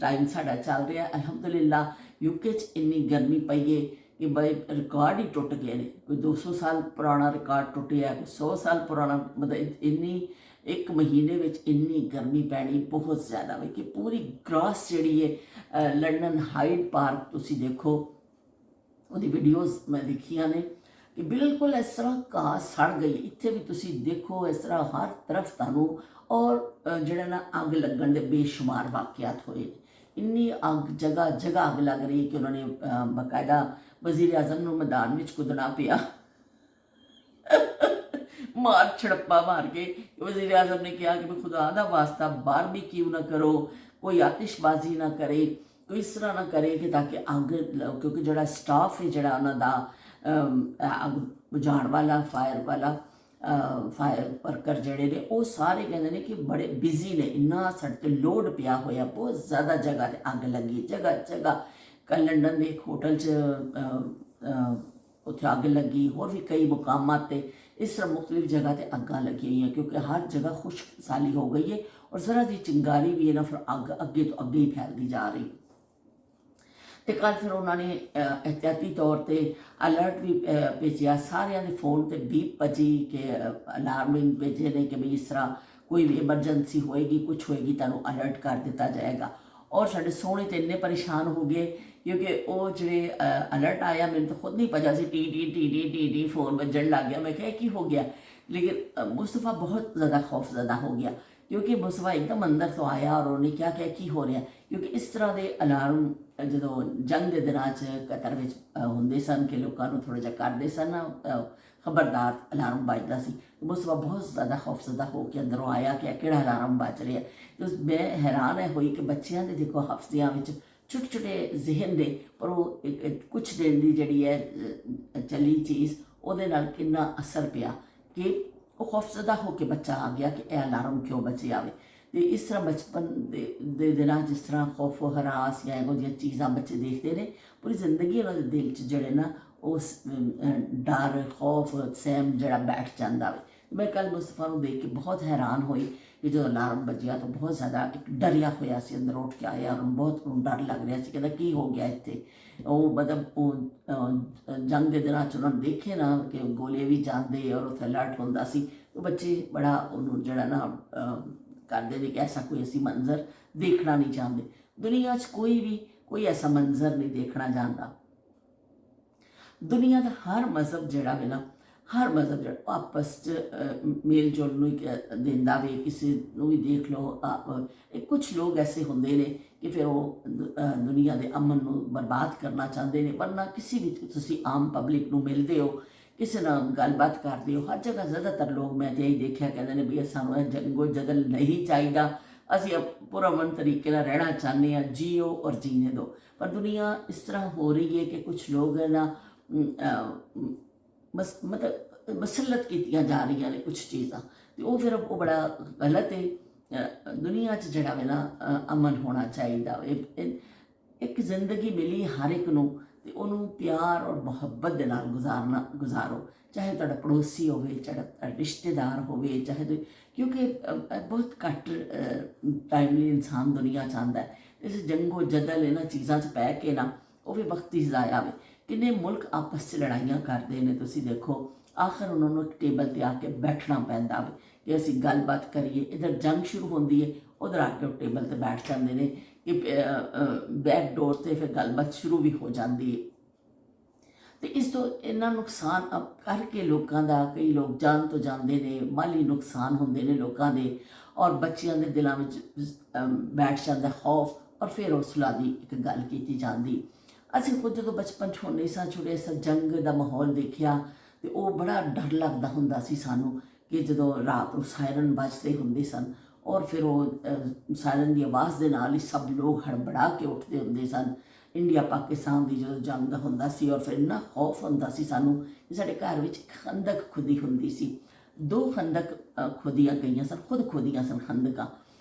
ਟਾਈਮ ਸਾਡਾ ਚੱਲ ਰਿਹਾ ਅਲਹਮਦੁਲਿਲਾ। ਯੂਕੇ 'ਚ ਇੰਨੀ ਗਰਮੀ ਪਈ ਹੈ ਕਿ ਬਈ ਰਿਕਾਰਡ ਹੀ ਟੁੱਟ ਗਏ ਨੇ। ਕੋਈ 200 ਸਾਲ ਪੁਰਾਣਾ ਰਿਕਾਰਡ ਟੁੱਟਿਆ, ਕੋਈ 100 ਸਾਲ ਪੁਰਾਣਾ। ਮਤਲਬ ਇੰਨੀ ਇੱਕ ਮਹੀਨੇ ਵਿੱਚ ਇੰਨੀ ਗਰਮੀ ਪੈਣੀ ਬਹੁਤ ਜ਼ਿਆਦਾ ਵੇ ਕਿ ਪੂਰੀ ਗ੍ਰਾਸ ਜਿਹੜੀ ਹੈ ਲੰਡਨ ਹਾਈਡ ਪਾਰਕ ਤੁਸੀਂ ਦੇਖੋ, ਉਹਦੀ ਵੀਡੀਓਜ਼ ਮੈਂ ਦੇਖੀਆਂ ਨੇ ਕਿ ਬਿਲਕੁਲ ਇਸ ਤਰ੍ਹਾਂ ਘਾਹ ਸੜ ਗਈ। ਇੱਥੇ ਵੀ ਤੁਸੀਂ ਦੇਖੋ ਇਸ ਤਰ੍ਹਾਂ ਹਰ ਤਰਫ ਤੁਹਾਨੂੰ ਔਰ ਜਿਹੜਾ ਨਾ ਅੱਗ ਲੱਗਣ ਦੇ ਬੇਸ਼ੁਮਾਰ ਵਾਕਿਆਤ ਹੋਏ। ਇੰਨੀ ਅੱਗ, ਜਗ੍ਹਾ ਜਗ੍ਹਾ ਅੱਗ ਲੱਗ ਰਹੀ ਕਿ ਉਹਨਾਂ ਨੇ ਬਾਕਾਇਦਾ ਵਜ਼ੀਰ ਆਜ਼ਮ ਨੂੰ ਮੈਦਾਨ ਵਿੱਚ ਕੁੱਦਣਾ ਪਿਆ ਮਾਰ ਛੜੱਪਾ ਮਾਰ ਕੇ। ਵਜ਼ੀਰ ਆਜ਼ਮ ਨੇ ਕਿਹਾ ਕਿ ਖੁਦਾ ਦਾ ਵਾਸਤਾ ਬਾਰਬੀਕਿਊ ਨਾ ਕਰੋ, ਕੋਈ ਆਤਿਸ਼ਬਾਜ਼ੀ ਨਾ ਕਰੇ, ਕੋਈ ਇਸ ਤਰ੍ਹਾਂ ਨਾ ਕਰੇ ਕਿ ਤਾਂ ਕਿ ਅੱਗ, ਕਿਉਂਕਿ ਜਿਹੜਾ ਸਟਾਫ ਹੈ ਜਿਹੜਾ ਉਹਨਾਂ ਦਾ ਅੱਗ ਬੁਝਾਉਣ ਵਾਲਾ, ਫਾਇਰ ਵਰਕਰ ਜਿਹੜੇ ਨੇ, ਉਹ ਸਾਰੇ ਕਹਿੰਦੇ ਨੇ ਕਿ ਬੜੇ ਬਿਜ਼ੀ ਨੇ, ਇੰਨਾ ਸਾਡੇ 'ਤੇ ਲੋਡ ਪਿਆ ਹੋਇਆ, ਬਹੁਤ ਜ਼ਿਆਦਾ ਜਗ੍ਹਾ 'ਤੇ ਅੱਗ ਲੱਗੀ, ਜਗ੍ਹਾ ਜਗ੍ਹਾ। ਕੱਲ੍ਹ ਲੰਡਨ ਦੇ ਇੱਕ ਹੋਟਲ 'ਚ ਉੱਥੇ ਅੱਗ ਲੱਗੀ, ਹੋਰ ਵੀ ਕਈ ਮੁਕਾਮਾਂ 'ਤੇ ਇਸ ਤਰ੍ਹਾਂ ਮੁਖਤਲਿਫ ਜਗ੍ਹਾ 'ਤੇ ਅੱਗਾਂ ਲੱਗੀਆਂ ਹੋਈਆਂ ਕਿਉਂਕਿ ਹਰ ਜਗ੍ਹਾ ਖੁਸ਼ਕ-ਸਾਲੀ ਹੋ ਗਈ ਹੈ ਔਰ ਜ਼ਰਾ ਦੀ ਚਿੰਗਾਰੀ ਵੀ ਹੈ ਨਾ, ਫਿਰ ਅੱਗ ਅੱਗੇ ਤੋਂ ਅੱਗੇ ਹੀ ਫੈਲਦੀ ਜਾ ਰਹੀ। ਤੇ ਕੱਲ੍ਹ ਫਿਰ ਉਹਨਾਂ ਨੇ ਇਹਤਿਆਤੀ ਤੌਰ 'ਤੇ ਅਲਰਟ ਵੀ ਭੇਜਿਆ, ਸਾਰਿਆਂ ਦੇ ਫੋਨ 'ਤੇ ਬੀਪ ਵੱਜੀ ਕਿ ਅਲਾਰਮਿੰਗ ਭੇਜੇ ਨੇ ਕਿ ਵੀ ਇਸ ਤਰ੍ਹਾਂ ਕੋਈ ਵੀ ਐਮਰਜੈਂਸੀ ਹੋਏਗੀ, ਕੁਛ ਹੋਏਗੀ, ਤੁਹਾਨੂੰ ਅਲਰਟ ਕਰ ਦਿੱਤਾ ਜਾਏਗਾ। ਔਰ ਸਾਡੇ ਸੋਹਣੇ ਤੇ ਇੰਨੇ ਪਰੇਸ਼ਾਨ ਹੋ ਗਏ ਕਿਉਂਕਿ ਉਹ ਜਿਹੜੇ ਅਲਰਟ ਆਇਆ, ਮੈਨੂੰ ਤਾਂ ਖੁਦ ਨਹੀਂ ਪਤਾ ਸੀ, ਟੀ ਫੋਨ ਵੱਜਣ ਲੱਗ ਗਿਆ। ਮੈਂ ਕਿਹਾ ਕੀ ਹੋ ਗਿਆ, ਲੇਕਿਨ ਮੁਸਤਫਾ ਬਹੁਤ ਜ਼ਿਆਦਾ ਖੌਫਜ਼ਦਾ ਹੋ ਗਿਆ क्योंकि मुस्तफा एकदम अंदर तो आया और उन्होंने क्या क्या की हो रहा क्योंकि इस तरह के अलार्म जो जंग के दिनों कतर में होंगे सन कि लोगों को थोड़ा जहा करते सन खबरदार अलार्म बजता सी। मुस्तफा बहुत ज़्यादा खौफजदा हो के अंदरों आया कि किहड़ा अलार्म बज रहा तो मैं हैरान है हुई कि बच्चों के देखो हफ्तियां छोटे छोटे जहन दे पर वो कुछ दिन की जी है चली चीज़ वो कितना असर पिया कि वो खौफजदा हो के बच्चा आ गया कि यह अलार्म क्यों बजे आवे। ਤੇ ਇਸ ਤਰ੍ਹਾਂ ਬਚਪਨ ਦੇ ਦਿਨਾਂ ਜਿਸ ਤਰ੍ਹਾਂ ਖੌਫ ਹਰਾਸ ਜਾਂ ਇਹੋ ਜਿਹੀਆਂ ਚੀਜ਼ਾਂ ਬੱਚੇ ਦੇਖਦੇ ਨੇ, ਪੂਰੀ ਜ਼ਿੰਦਗੀ ਉਹਨਾਂ ਦੇ ਦਿਲ 'ਚ ਜਿਹੜੇ ਨਾ ਉਸ ਡਰ ਖੌਫ ਸਹਿਮ ਜਿਹੜਾ ਬੈਠ ਜਾਂਦਾ ਵੇ। ਮੈਂ ਕੱਲ੍ਹ ਮੁਸਤਫਾ ਨੂੰ ਦੇਖ ਕੇ ਬਹੁਤ ਹੈਰਾਨ ਹੋਈ ਕਿ ਜਦੋਂ ਅਲਾਰਮ ਵੱਜਿਆ ਤਾਂ ਬਹੁਤ ਜ਼ਿਆਦਾ ਇੱਕ ਡਰਿਆ ਹੋਇਆ ਸੀ, ਅੰਦਰ ਉੱਠ ਕੇ ਆਇਆ ਔਰ ਬਹੁਤ ਡਰ ਲੱਗ ਰਿਹਾ ਸੀ, ਕਹਿੰਦਾ ਕੀ ਹੋ ਗਿਆ ਇੱਥੇ। ਉਹ ਮਤਲਬ ਉਹ ਜੰਗ ਦੇ ਦਿਨਾਂ 'ਚ ਉਹਨਾਂ ਨੂੰ ਦੇਖੇ ਨਾ ਕਿ ਗੋਲੇ ਵੀ ਜਾਂਦੇ ਔਰ ਉੱਥੇ ਅਲਰਟ ਹੁੰਦਾ ਸੀ, ਉਹ ਬੱਚੇ ਬੜਾ ਉਹਨੂੰ ਜਿਹੜਾ ਨਾ ਕਰਦੇ ਨੇ ਕਿ ਐਸਾ ਕੋਈ ਅਸੀਂ ਮੰਜ਼ਰ ਦੇਖਣਾ ਨਹੀਂ ਚਾਹੁੰਦੇ। ਦੁਨੀਆ 'ਚ ਕੋਈ ਐਸਾ ਮੰਜ਼ਰ ਨਹੀਂ ਦੇਖਣਾ ਚਾਹੁੰਦਾ। ਦੁਨੀਆ ਦਾ ਹਰ ਮਜ਼ਹਬ ਜਿਹੜਾ ਵੇ ਨਾ, ਹਰ ਮਜ਼ਹਬ ਜਿਹੜਾ ਆਪਸ 'ਚ ਮੇਲ ਜੋਲ ਨੂੰ ਦਿੰਦਾ ਵੇ। ਕਿਸੇ ਨੂੰ ਵੀ ਦੇਖ ਲਓ, ਕੁਛ ਲੋਕ ਐਸੇ ਹੁੰਦੇ ਨੇ ਕਿ ਫਿਰ ਉਹ ਦੁਨੀਆ ਦੇ ਅਮਨ ਨੂੰ ਬਰਬਾਦ ਕਰਨਾ ਚਾਹੁੰਦੇ ਨੇ। ਵਰਨਾ ਕਿਸੇ ਵੀ ਤੁਸੀਂ ਆਮ ਪਬਲਿਕ ਨੂੰ ਮਿਲਦੇ ਹੋ, ਕਿਸੇ ਨਾਲ ਗੱਲਬਾਤ ਕਰਦੇ ਹੋ, ਹਰ ਜਗ੍ਹਾ ਜ਼ਿਆਦਾਤਰ ਲੋਕ ਮੈਂ ਤਾਂ ਇਹੀ ਦੇਖਿਆ ਕਹਿੰਦੇ ਨੇ ਵੀ ਸਾਨੂੰ ਇਹ ਜੰਗੋ ਜਦਲ ਨਹੀਂ ਚਾਹੀਦਾ, ਅਸੀਂ ਪੁਰਅਮਨ ਤਰੀਕੇ ਨਾਲ ਰਹਿਣਾ ਚਾਹੁੰਦੇ ਹਾਂ, ਜੀਓ ਔਰ ਜੀਣੇ ਦਿਓ। ਪਰ ਦੁਨੀਆ ਇਸ ਤਰ੍ਹਾਂ ਹੋ ਰਹੀ ਹੈ ਕਿ ਕੁਛ ਲੋਕ ਹੈ ਨਾ ਮਤਲਬ ਮਸਲਤ ਕੀਤੀਆਂ ਜਾ ਰਹੀਆਂ ਨੇ ਕੁਛ ਚੀਜ਼ਾਂ, ਅਤੇ ਉਹ ਫਿਰ ਉਹ ਬੜਾ ਗਲਤ ਹੈ। ਦੁਨੀਆ 'ਚ ਜਿਹੜਾ ਵੇ ਨਾ ਅਮਨ ਹੋਣਾ ਚਾਹੀਦਾ। ਇੱਕ ਜ਼ਿੰਦਗੀ ਮਿਲੀ ਹਰ ਇੱਕ ਨੂੰ, ਅਤੇ ਉਹਨੂੰ ਪਿਆਰ ਔਰ ਮੁਹੱਬਤ ਦੇ ਨਾਲ ਗੁਜ਼ਾਰੋ, ਚਾਹੇ ਤੁਹਾਡਾ ਪੜੋਸੀ ਹੋਵੇ, ਚਾਹੇ ਰਿਸ਼ਤੇਦਾਰ ਹੋਵੇ, ਚਾਹੇ ਕਿਉਂਕਿ ਬਹੁਤ ਘੱਟ ਟਾਈਮ ਲਈ ਇਨਸਾਨ ਦੁਨੀਆ 'ਚ ਆਉਂਦਾ ਹੈ। ਇਸ ਜੰਗੋ ਜਦਲ ਇਹਨਾਂ ਚੀਜ਼ਾਂ 'ਚ ਪੈ ਕੇ ਨਾ ਉਹ ਵੀ ਵਕਤੀ ਜ਼ਾਇਆ ਵੇ। ਕਿੰਨੇ ਮੁਲਕ ਆਪਸ 'ਚ ਲੜਾਈਆਂ ਕਰਦੇ ਨੇ, ਤੁਸੀਂ ਦੇਖੋ ਆਖਰ ਉਹਨਾਂ ਨੂੰ ਇੱਕ ਟੇਬਲ 'ਤੇ ਆ ਕੇ ਬੈਠਣਾ ਪੈਂਦਾ ਵੇ ਕਿ ਅਸੀਂ ਗੱਲਬਾਤ ਕਰੀਏ। ਇੱਧਰ ਜੰਗ ਸ਼ੁਰੂ ਹੁੰਦੀ ਹੈ, ਉੱਧਰ ਆ ਕੇ ਉਹ ਟੇਬਲ 'ਤੇ ਬੈਠ ਜਾਂਦੇ ਨੇ ਕਿ ਬੈਕ ਡੋਰ 'ਤੇ ਫਿਰ ਗੱਲਬਾਤ ਸ਼ੁਰੂ ਵੀ ਹੋ ਜਾਂਦੀ ਹੈ। ਅਤੇ ਇਸ ਤੋਂ ਇੰਨਾ ਨੁਕਸਾਨ ਕਰਕੇ ਲੋਕਾਂ ਦਾ, ਕਈ ਲੋਕ ਜਾਨ ਤੋਂ ਜਾਂਦੇ ਨੇ, ਮਾਲੀ ਨੁਕਸਾਨ ਹੁੰਦੇ ਨੇ ਲੋਕਾਂ ਦੇ, ਔਰ ਬੱਚਿਆਂ ਦੇ ਦਿਲਾਂ ਵਿੱਚ ਬੈਠ ਜਾਂਦਾ ਖੌਫ, ਔਰ ਫਿਰ ਉਸ ਦੀ ਇੱਕ ਗੱਲ ਕੀਤੀ ਜਾਂਦੀ। ਅਸੀਂ ਖੁਦ ਜਦੋਂ ਬਚਪਨ 'ਚ ਹੁੰਦੇ ਸਾਂ, ਛੋਟੇ ਸਾਂ, ਜੰਗ ਦਾ ਮਾਹੌਲ ਦੇਖਿਆ ਅਤੇ ਉਹ ਬੜਾ ਡਰ ਲੱਗਦਾ ਹੁੰਦਾ ਸੀ ਸਾਨੂੰ ਕਿ ਜਦੋਂ ਰਾਤ ਨੂੰ ਸਾਇਰਨ ਵੱਜਦੇ ਹੁੰਦੇ ਸਨ, ਔਰ ਫਿਰ ਉਹ ਸਾਇਰਨ ਦੀ ਆਵਾਜ਼ ਦੇ ਨਾਲ ਹੀ ਸਭ ਲੋਕ ਹੜਬੜਾ ਕੇ ਉੱਠਦੇ ਹੁੰਦੇ ਸਨ। ਇੰਡੀਆ ਪਾਕਿਸਤਾਨ ਦੀ ਜਦੋਂ ਜੰਗ ਦਾ ਹੁੰਦਾ ਸੀ, ਔਰ ਫਿਰ ਇੰਨਾ ਖੌਫ ਹੁੰਦਾ ਸੀ ਸਾਨੂੰ ਕਿ ਸਾਡੇ ਘਰ ਵਿੱਚ ਇੱਕ ਖੰਦਕ ਖੁਦੀ ਹੁੰਦੀ ਸੀ। 2 ਖੰਦਕ ਖੋਦੀਆਂ ਗਈਆਂ ਸਨ, ਖੁਦ ਖੋਦੀਆਂ ਸਨ ਖੰਦਕਾਂ।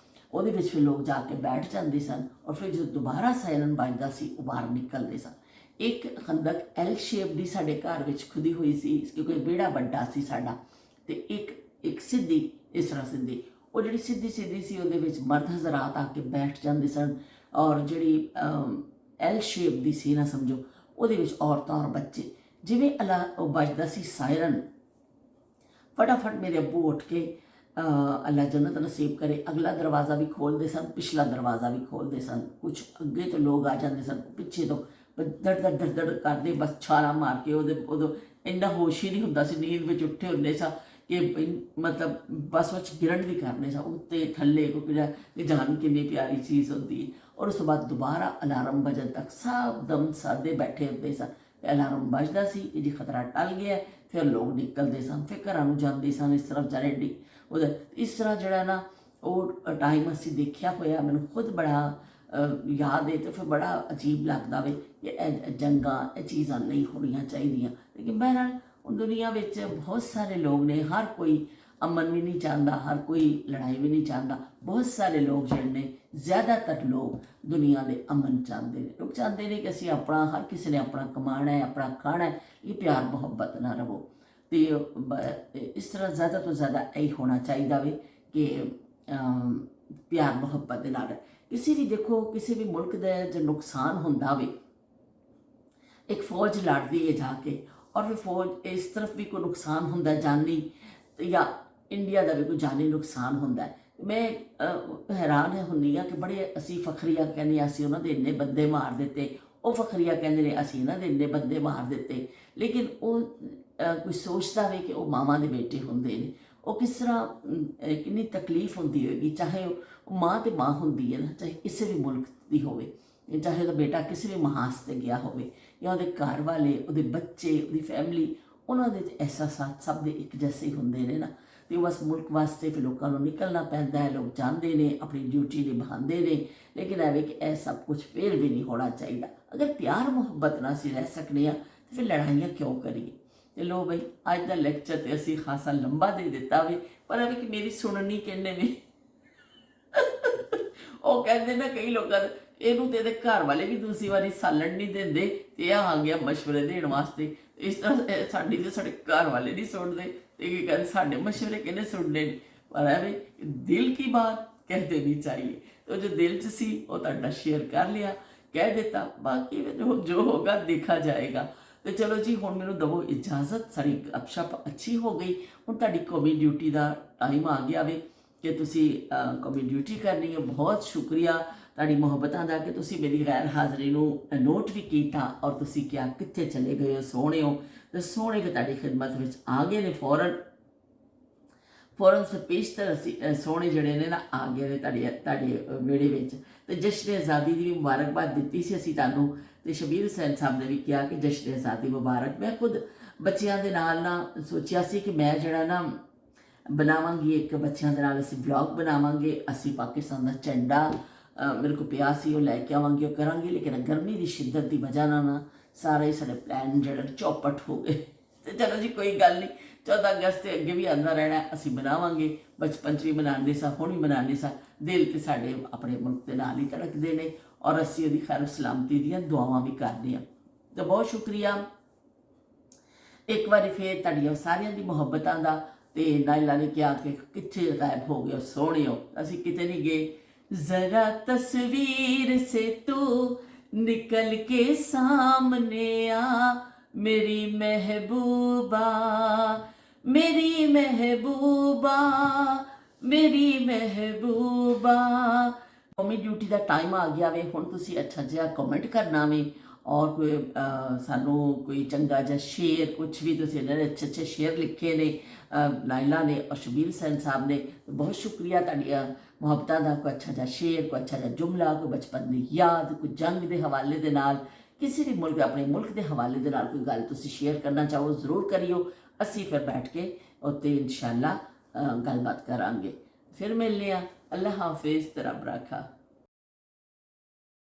ਉਹਦੇ ਵਿੱਚ ਫਿਰ ਲੋਕ ਜਾ ਕੇ ਬੈਠ ਜਾਂਦੇ ਸਨ, ਔਰ ਫਿਰ ਜਦੋਂ ਦੁਬਾਰਾ ਸਾਇਰਨ ਵੱਜਦਾ ਸੀ ਉਹ ਬਾਹਰ ਨਿਕਲਦੇ ਸਨ। ਇੱਕ ਖੰਦਕ ਐਲ ਸ਼ੇਪ ਦੀ ਸਾਡੇ ਘਰ ਵਿੱਚ ਖੁਦੀ ਹੋਈ ਸੀ ਕਿਉਂਕਿ ਵਿਹੜਾ ਵੱਡਾ ਸੀ ਸਾਡਾ, ਅਤੇ ਇੱਕ ਸਿੱਧੀ, ਇਸ ਤਰ੍ਹਾਂ ਸਿੱਧੀ, ਉਹ ਜਿਹੜੀ ਸਿੱਧੀ ਸੀ ਉਹਦੇ ਵਿੱਚ ਮਰਦ ਹਜ਼ਰਾਤ ਆ ਕੇ ਬੈਠ ਜਾਂਦੇ ਸਨ, ਔਰ ਜਿਹੜੀ ਐਲ ਸ਼ੇਪ ਦੀ ਸੀ ਨਾ ਸਮਝੋ, ਉਹਦੇ ਵਿੱਚ ਔਰਤਾਂ ਔਰ ਬੱਚੇ। ਜਿਵੇਂ ਉਹ ਵੱਜਦਾ ਸੀ ਸਾਇਰਨ, ਫਟਾਫਟ ਮੇਰੇ ਅੱਬੂ ਉੱਠ ਕੇ ਅੱਲਾ ਜੰਨਤ ਨਸੀਬ ਕਰੇ ਅਗਲਾ ਦਰਵਾਜ਼ਾ ਵੀ ਖੋਲ੍ਹਦੇ ਸਨ, ਪਿਛਲਾ ਦਰਵਾਜ਼ਾ ਵੀ ਖੋਲ੍ਹਦੇ ਸਨ। ਕੁਛ ਅੱਗੇ ਤੋਂ ਲੋਕ ਆ ਜਾਂਦੇ ਸਨ, ਪਿੱਛੇ ਤੋਂ ਦੜ ਕਰਦੇ ਬਸ ਛਾਲਾਂ ਮਾਰ ਕੇ। ਉਦੋਂ ਇੰਨਾ ਹੋਸ਼ ਹੀ ਨਹੀਂ ਹੁੰਦਾ ਸੀ, ਨੀਂਦ ਵਿੱਚ ਉੱਠੇ ਹੁੰਦੇ ਸਾਂ ਕਿ ਮਤਲਬ ਬਸ ਵਿੱਚ ਗਿਰਨ ਵੀ ਕਰਨੇ ਸਾਂ ਉੱਤੇ ਥੱਲੇ, ਕਿਉਂਕਿ ਜਾਨ ਕਿੰਨੀ ਪਿਆਰੀ ਚੀਜ਼ ਹੁੰਦੀ ਹੈ। ਔਰ ਉਸ ਤੋਂ ਬਾਅਦ ਦੁਬਾਰਾ ਅਲਾਰਮ ਵੱਜਣ ਤੱਕ ਸਭ ਦਮ ਸਾਦੇ ਬੈਠੇ ਹੁੰਦੇ ਸਨ। ਅਲਾਰਮ ਵੱਜਦਾ ਸੀ ਕਿ ਜੀ ਖਤਰਾ ਟਲ ਗਿਆ, ਫਿਰ ਲੋਕ ਨਿਕਲਦੇ ਸਨ, ਫਿਰ ਘਰਾਂ ਨੂੰ ਜਾਂਦੇ ਸਨ। ਇਸ ਤਰ੍ਹਾਂ ਵਿਚਾਰੇ ਇਸ ਤਰ੍ਹਾਂ ਜਿਹੜਾ ਨਾ ਉਹ ਟਾਈਮ ਅਸੀਂ ਦੇਖਿਆ ਹੋਇਆ, ਮੈਨੂੰ ਖੁਦ ਬੜਾ ਯਾਦ ਹੈ, ਅਤੇ ਫਿਰ ਬੜਾ ਅਜੀਬ ਲੱਗਦਾ ਵੇ ਕਿ ਇਹ ਜੰਗਾਂ, ਇਹ ਚੀਜ਼ਾਂ ਨਹੀਂ ਹੋਣੀਆਂ ਚਾਹੀਦੀਆਂ। ਲੇਕਿਨ ਬਹਰਹਾਲ ਹੁਣ ਦੁਨੀਆ ਵਿੱਚ ਬਹੁਤ ਸਾਰੇ ਲੋਕ ਨੇ, ਹਰ ਕੋਈ ਅਮਨ ਵੀ ਨਹੀਂ ਚਾਹੁੰਦਾ, ਹਰ ਕੋਈ ਲੜਾਈ ਵੀ ਨਹੀਂ ਚਾਹੁੰਦਾ। ਬਹੁਤ ਸਾਰੇ ਲੋਕ ਜਿਹੜੇ ਨੇ, ਜ਼ਿਆਦਾਤਰ ਲੋਕ ਦੁਨੀਆ ਦੇ ਅਮਨ ਚਾਹੁੰਦੇ ਨੇ। ਲੋਕ ਚਾਹੁੰਦੇ ਨੇ ਕਿ ਅਸੀਂ ਆਪਣਾ, ਹਰ ਕਿਸੇ ਨੇ ਆਪਣਾ ਕਮਾਉਣਾ ਹੈ, ਆਪਣਾ ਖਾਣਾ ਹੈ, ਇਹ ਪਿਆਰ ਮੁਹੱਬਤ ਨਾ ਰਹੋ। ਅਤੇ ਇਸ ਤਰ੍ਹਾਂ ਜ਼ਿਆਦਾ ਤੋਂ ਜ਼ਿਆਦਾ ਇਹ ਹੋਣਾ ਚਾਹੀਦਾ ਵੇ ਕਿ ਪਿਆਰ ਮੁਹੱਬਤ ਦੇ ਨਾਲ। ਕਿਸੇ ਵੀ ਦੇਖੋ, ਕਿਸੇ ਵੀ ਮੁਲਕ ਦਾ ਜੋ ਨੁਕਸਾਨ ਹੁੰਦਾ ਵੇ, ਇੱਕ ਫੌਜ ਲੜਦੀ ਹੈ ਜਾ ਕੇ, ਔਰ ਫਿਰ ਫੌਜ ਇਸ ਤਰਫ ਵੀ ਕੋਈ ਨੁਕਸਾਨ ਹੁੰਦਾ ਜਾਨੀ, ਜਾਂ ਇੰਡੀਆ ਦਾ ਵੀ ਕੋਈ ਜਾਨੀ ਨੁਕਸਾਨ ਹੁੰਦਾ। ਮੈਂ ਹੈਰਾਨ ਹੁੰਦੀ ਹਾਂ ਕਿ ਬੜੇ ਅਸੀਂ ਫਖਰੀਆ ਕਹਿੰਦੇ ਅਸੀਂ ਉਹਨਾਂ ਦੇ ਇੰਨੇ ਬੰਦੇ ਮਾਰ ਦਿੱਤੇ, ਉਹ ਫਖਰੀਆ ਕਹਿੰਦੇ ਨੇ ਅਸੀਂ ਇਹਨਾਂ ਦੇ ਇੰਨੇ ਬੰਦੇ ਮਾਰ ਦਿੱਤੇ। ਲੇਕਿਨ ਉਹ ਕੋਈ ਸੋਚਦਾ ਵੇ ਕਿ ਉਹ ਮਾਵਾਂ ਦੇ ਬੇਟੇ ਹੁੰਦੇ ਨੇ, ਉਹ ਕਿਸ ਤਰ੍ਹਾਂ ਕਿੰਨੀ ਤਕਲੀਫ ਹੁੰਦੀ ਹੋਏਗੀ। ਚਾਹੇ ਉਹ ਮਾਂ ਤੇ ਮਾਂ ਹੁੰਦੀ ਹੈ ਨਾ, ਚਾਹੇ ਕਿਸੇ ਵੀ ਮੁਲਕ ਦੀ ਹੋਵੇ, ਚਾਹੇ ਉਹਦਾ ਬੇਟਾ ਕਿਸੇ ਵੀ ਮਹਾਸ 'ਤੇ ਗਿਆ ਹੋਵੇ, ਜਾਂ ਉਹਦੇ ਘਰ ਵਾਲੇ, ਉਹਦੇ ਬੱਚੇ, ਉਹਦੀ ਫੈਮਿਲੀ, ਉਹਨਾਂ ਦੇ ਅਹਿਸਾਸਾਤ ਸਭ ਦੇ ਇੱਕ ਜੈਸੇ ਹੁੰਦੇ ਨੇ ਨਾ। ਅਤੇ ਉਹ ਬਸ ਮੁਲਕ ਵਾਸਤੇ ਫਿਰ ਲੋਕਾਂ ਨੂੰ ਨਿਕਲਣਾ ਪੈਂਦਾ ਹੈ, ਲੋਕ ਜਾਂਦੇ ਨੇ, ਆਪਣੀ ਡਿਊਟੀ ਨਿਭਾਉਂਦੇ ਨੇ। ਲੇਕਿਨ ਐਵੇਂ ਕਿ ਇਹ ਸਭ ਕੁਛ ਫਿਰ ਵੀ ਨਹੀਂ ਹੋਣਾ ਚਾਹੀਦਾ। ਅਗਰ ਪਿਆਰ ਮੁਹੱਬਤ ਨਾਲ ਅਸੀਂ ਰਹਿ ਸਕਦੇ ਹਾਂ ਤਾਂ ਫਿਰ ਲੜਾਈਆਂ ਕਿਉਂ ਕਰੀਏ। ਤੇ ਲੋ ਬਈ, ਅੱਜ ਦਾ ਲੈਕਚਰ ਤੇ ਅਸੀਂ ਖਾਸਾ ਲੰਬਾ ਦੇ ਦਿੱਤਾ ਵੇ, ਪਰ ਐਵੇਂ ਕਿ ਮੇਰੀ ਸੁਣਨੀ ਕਹਿੰਦੇ ਨੇ ਉਹ ਕਹਿੰਦੇ ਨਾ ਕਈ ਲੋਕਾਂ ਦੇ ਇਹਨੂੰ ਤੇ ਇਹਦੇ ਘਰ ਵਾਲੇ ਵੀ ਦੂਸਰੀ ਵਾਰੀ ਸਾਲਣ ਨਹੀਂ ਦਿੰਦੇ ਤੇ ਇਹ ਆ ਗਿਆ ਮਸ਼ਵਰੇ ਦੇਣ ਵਾਸਤੇ। ਇਸ ਤਰ੍ਹਾਂ ਸਾਡੀ ਤੇ ਸਾਡੇ ਘਰ ਵਾਲੇ ਨਹੀਂ ਸੁਣਦੇ ਤੇ ਕੀ ਕਹਿੰਦੇ ਸਾਡੇ ਮਸ਼ਵਰੇ ਕਿਹਨੇ ਸੁਣਨੇ ਨੇ। ਪਰ ਐਵੇਂ ਦਿਲ ਕੀ ਬਾਤ कहते नहीं चाहिए। तो जो दिल च सी वो ਤੁਹਾਡਾ शेयर कर लिया, कह देता, बाकी जो होगा देखा जाएगा। तो चलो जी ਹੁਣ ਮੈਨੂੰ ਦਵੋ ਇਜਾਜ਼ਤ, ਸਾਡੀ ਗੱਪਸ਼ਪ ਅੱਛੀ ਹੋ ਗਈ। ਹੁਣ ਤੁਹਾਡੀ ਕੌਮੀ ਡਿਊਟੀ ਦਾ ਟਾਈਮ ਆ ਗਿਆ ਵੇ ਕਿ ਤੁਸੀਂ ਕੌਮੀ ਡਿਊਟੀ ਕਰਨੀ ਹੈ। ਬਹੁਤ ਸ਼ੁਕਰੀਆ ਤੁਹਾਡੀ ਮੁਹੱਬਤਾਂ ਦਾ ਕਿ ਤੁਸੀਂ ਮੇਰੀ ਗੈਰ ਹਾਜ਼ਰੀ ਨੂੰ ਨੋਟ ਵੀ ਕੀਤਾ ਔਰ ਤੁਸੀਂ ਕਿਹਾ ਕਿੱਥੇ ਚਲੇ ਗਏ ਹੋ ਸੋਹਣਿਓ। ਤੇ ਸੋਹਣੇ ਕਿ ਤੁਹਾਡੀ ਖਿਦਮਤ ਵਿੱਚ ਆ ਗਏ ਨੇ ਫੌਰਨ ਸਪੇਸ਼ਤਰ ਅਸੀਂ ਸੋਹਣੇ ਜਿਹੜੇ ਨੇ ਨਾ ਆ ਗਏ ਨੇ ਤੁਹਾਡੇ ਵਿਹੜੇ ਵਿੱਚ। ਤੇ ਜਸ਼ਨ ਆਜ਼ਾਦੀ ਦੀ ਵੀ ਮੁਬਾਰਕਬਾਦ ਦਿੱਤੀ ਸੀ ਅਸੀਂ ਤੁਹਾਨੂੰ, ਤੇ ਸ਼ਬੀਰ ਹੁਸੈਨ ਸਾਹਿਬ ਨੇ ਵੀ ਕਿਹਾ ਕਿ ਜਸ਼ਨ ਆਜ਼ਾਦੀ ਮੁਬਾਰਕ। ਮੈਂ ਖੁਦ ਬੱਚਿਆਂ ਦੇ ਨਾਲ ਨਾ ਸੋਚਿਆ ਸੀ ਕਿ ਮੈਂ ਜਿਹੜਾ ਨਾ ਬਣਾਵਾਂਗੀ ਇੱਕ ਬੱਚਿਆਂ ਦੇ ਨਾਲ ਅਸੀਂ ਵਲੌਗ ਬਣਾਵਾਂਗੇ, ਅਸੀਂ ਪਾਕਿਸਤਾਨ ਦਾ ਝੰਡਾ ਮੇਰੇ ਕੋਲ ਪਿਆ ਸੀ ਉਹ ਲੈ ਕੇ ਆਵਾਂਗੇ, ਉਹ ਕਰਾਂਗੇ। ਲੇਕਿਨ ਗਰਮੀ ਦੀ ਸ਼ਿੱਦਤ ਦੀ ਵਜ੍ਹਾ ਨਾਲ ਨਾ ਸਾਰੇ ਸਾਡੇ ਪਲਾਨ ਜਿਹੜੇ ਚੌਪਟ ਹੋ ਗਏ। ਤੇ ਚਲੋ ਜੀ ਕੋਈ ਗੱਲ ਨਹੀਂ, 14 ਅਗਸਤ ਤੇ ਅੱਗੇ ਵੀ ਆਉਂਦਾ ਰਹਿਣਾ, ਅਸੀਂ ਬਣਾਵਾਂਗੇ। ਬਚਪਨ 'ਚ ਵੀ ਮਨਾਉਂਦੇ ਸਾਂ, ਹੁਣ ਵੀ ਮਨਾਉਂਦੇ ਸਾਂ। ਦਿਲ ਤੇ ਸਾਡੇ ਆਪਣੇ ਮੁਲਕ ਦੇ ਨਾਲ ਹੀ ਧੜਕਦੇ ਨੇ ਔਰ ਅਸੀਂ ਉਹਦੀ ਖੈਰ ਸਲਾਮਤੀ ਦੀਆਂ ਦੁਆਵਾਂ ਵੀ ਕਰਦੇ ਹਾਂ। ਤਾਂ ਬਹੁਤ ਸ਼ੁਕਰੀਆ ਇੱਕ ਵਾਰੀ ਫੇਰ ਤੁਹਾਡੀਆਂ ਸਾਰਿਆਂ ਦੀ ਮੁਹੱਬਤਾਂ ਦਾ। ਤੇ ਨਾਇਲਾ ਨੇ ਕਿਹਾ ਕਿ ਕਿੱਥੇ ਗਾਇਬ ਹੋ ਗਏ ਸੋਹਣਿਓ, ਅਸੀਂ ਕਿਤੇ ਨਹੀਂ ਗਏ। ਜ਼ਰਾ ਤਸਵੀਰ ਸੇ ਤੂੰ ਨਿਕਲ ਕੇ ਸਾਹਮਣੇ ਆ ਮੇਰੀ ਮਹਿਬੂਬਾ, ਮੇਰੀ ਮਹਿਬੂਬਾ, ਮੇਰੀ ਮਹਿਬੂਬਾ। ਕੌਮੀ ਡਿਊਟੀ ਦਾ ਟਾਈਮ ਆ ਗਿਆ ਵੇ। ਹੁਣ ਤੁਸੀਂ ਅੱਛਾ ਜਿਹਾ ਕਮੈਂਟ ਕਰਨਾ ਵੇ ਔਰ ਕੋਈ ਸਾਨੂੰ ਕੋਈ ਚੰਗਾ ਜਿਹਾ ਸ਼ੇਅਰ, ਕੁਛ ਵੀ ਤੁਸੀਂ ਇਹਨਾਂ ਨੇ ਅੱਛੇ ਸ਼ੇਅਰ ਲਿਖੇ ਨੇ ਨਾਇਲਾ ਨੇ ਔਰ ਸ਼ਬੀਰ ਹੁਸੈਨ ਸਾਹਿਬ ਨੇ। ਬਹੁਤ ਸ਼ੁਕਰੀਆ ਤੁਹਾਡੀਆਂ ਮੁਹੱਬਤਾਂ ਦਾ। ਕੋਈ ਅੱਛਾ ਜਿਹਾ ਸ਼ੇਅਰ, ਕੋਈ ਅੱਛਾ ਜਿਹਾ ਜੁਮਲਾ, ਕੋਈ ਬਚਪਨ ਦੀ ਯਾਦ, ਕੋਈ ਜੰਗ ਦੇ ਹਵਾਲੇ ਦੇ ਨਾਲ, ਕਿਸੇ ਵੀ ਮੁਲਕ ਆਪਣੇ ਮੁਲਕ ਦੇ ਹਵਾਲੇ ਦੇ ਨਾਲ ਕੋਈ ਗੱਲ ਤੁਸੀਂ ਸ਼ੇਅਰ ਕਰਨਾ ਚਾਹੋ ਜ਼ਰੂਰ ਕਰਿਓ। ਅਸੀਂ ਫਿਰ ਬੈਠ ਕੇ ਉੱਤੇ ਇਨਸ਼ਾਅੱਲਾ ਗੱਲਬਾਤ ਕਰਾਂਗੇ। ਫਿਰ ਮਿਲਨੇ ਆ। ਅੱਲਾ ਹਾਫਿਜ਼, ਤੇ ਰੱਬ ਰਾਖਾ।